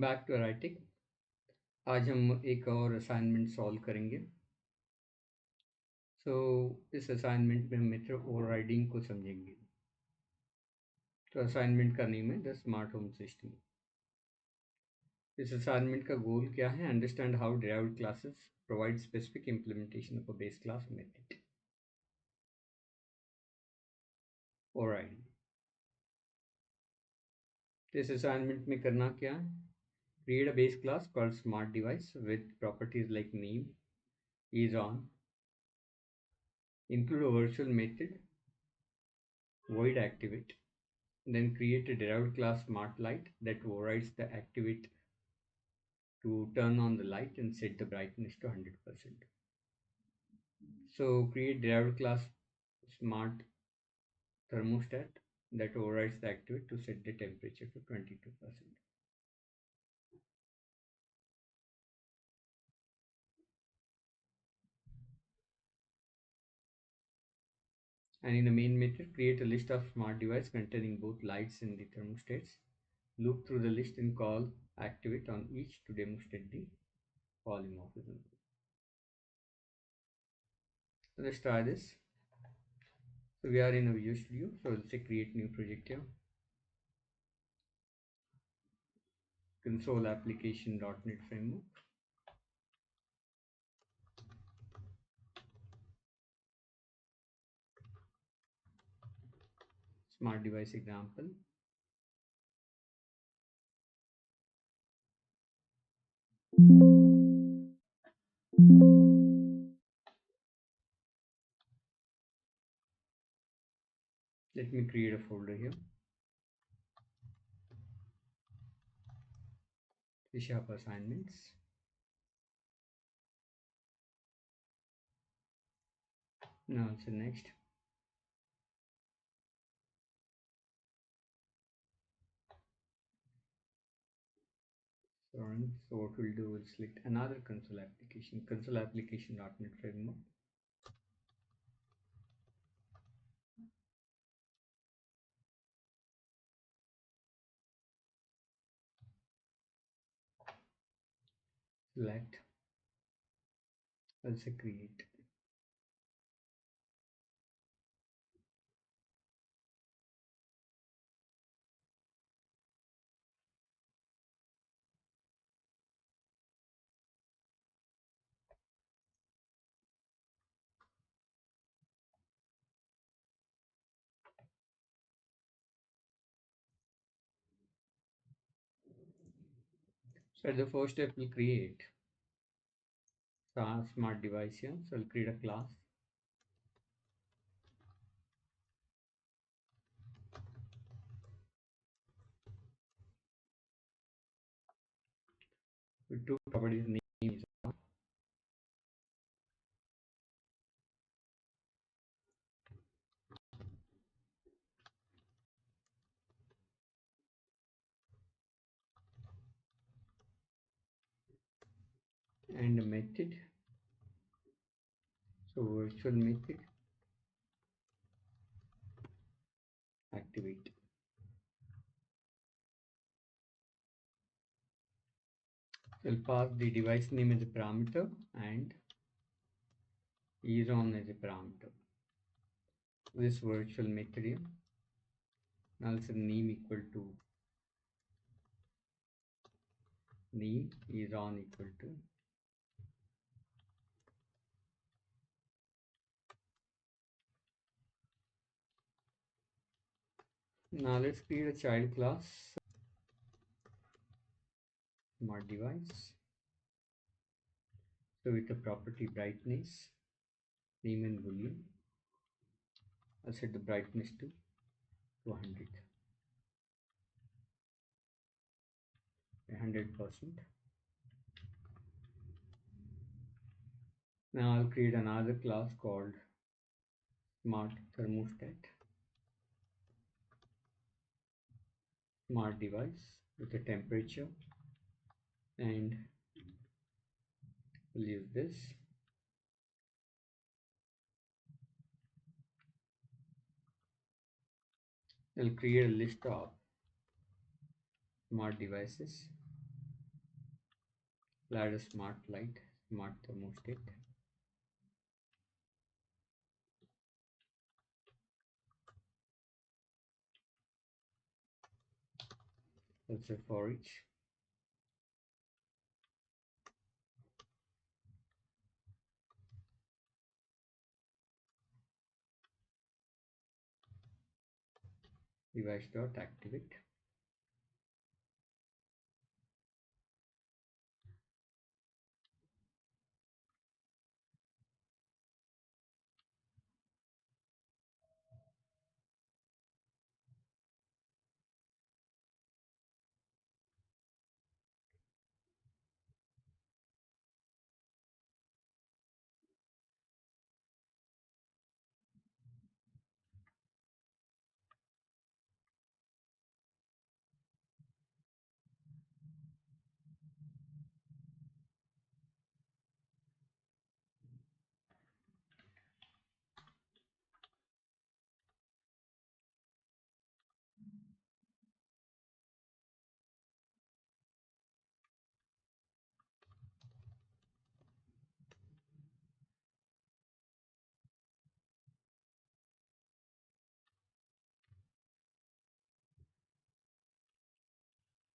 Back to writing. आज हम एक और असाइनमेंट सॉल्व करेंगे। इस असाइनमेंट में हम मेथड ओवरराइडिंग को समझेंगे। तो असाइनमेंट का नेम है द स्मार्ट होम सिस्टम। इस असाइनमेंट का गोल क्या है? Understand how derived classes provide specific implementation of a base class method overriding. इस असाइनमेंट में करना क्या है? Create a base class called SmartDevice with properties like name, is on, include a virtual method, void activate, then create a derived class SmartLight that overrides the activate to turn on the light and set the brightness to 100%. So create derived class Smart Thermostat that overrides the activate to set the temperature to 22%. And in the main method, create a list of smart devices containing both lights and the thermostats. Loop through the list and call activate on each to demonstrate the polymorphism. So let's try this. So we are in a Visual Studio. So let's say create new project here. Console application.NET framework. Smart device example. Let me create a folder here. C# assignments. Now so next. So what we'll do is select another console application.NET framework. Select, I'll say create. So at the first step, we'll create smart device here. So I'll create a class. With two properties, name is on, and a method. So virtual method activate. So I'll pass the device name as a parameter and is on as a parameter. This virtual method here. Now let's say name equal to name is on equal to now let's create a child class smart device. So with the property brightness, name and boolean, I'll set the brightness to 200, 100%. Now I'll create another class called smart thermostat, smart device with a temperature, and we'll use this. I'll create a list of smart devices Add a smart light, smart thermostat. Also for each device dot activate.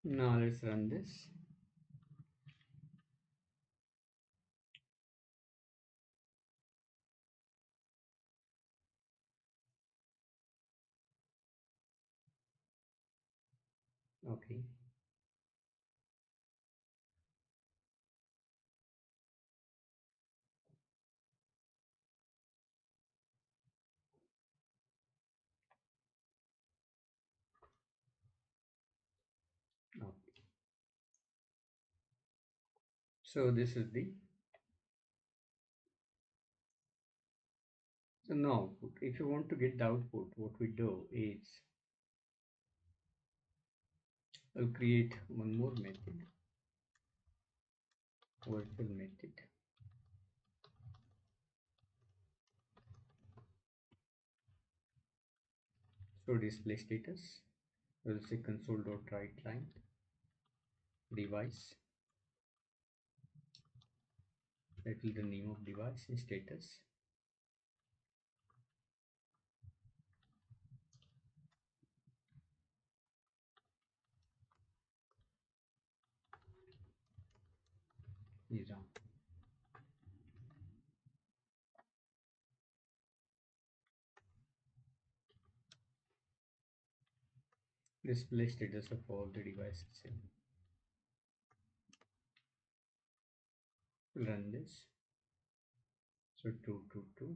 Now let's run this. Okay. Okay. So this is the so now if you want to get the output, what we do is I'll create one more method, virtual method. So display status, we'll say console.writeLine device. That will be the name of device and status. Is on. Display status of all the devices. We'll run this. So 222.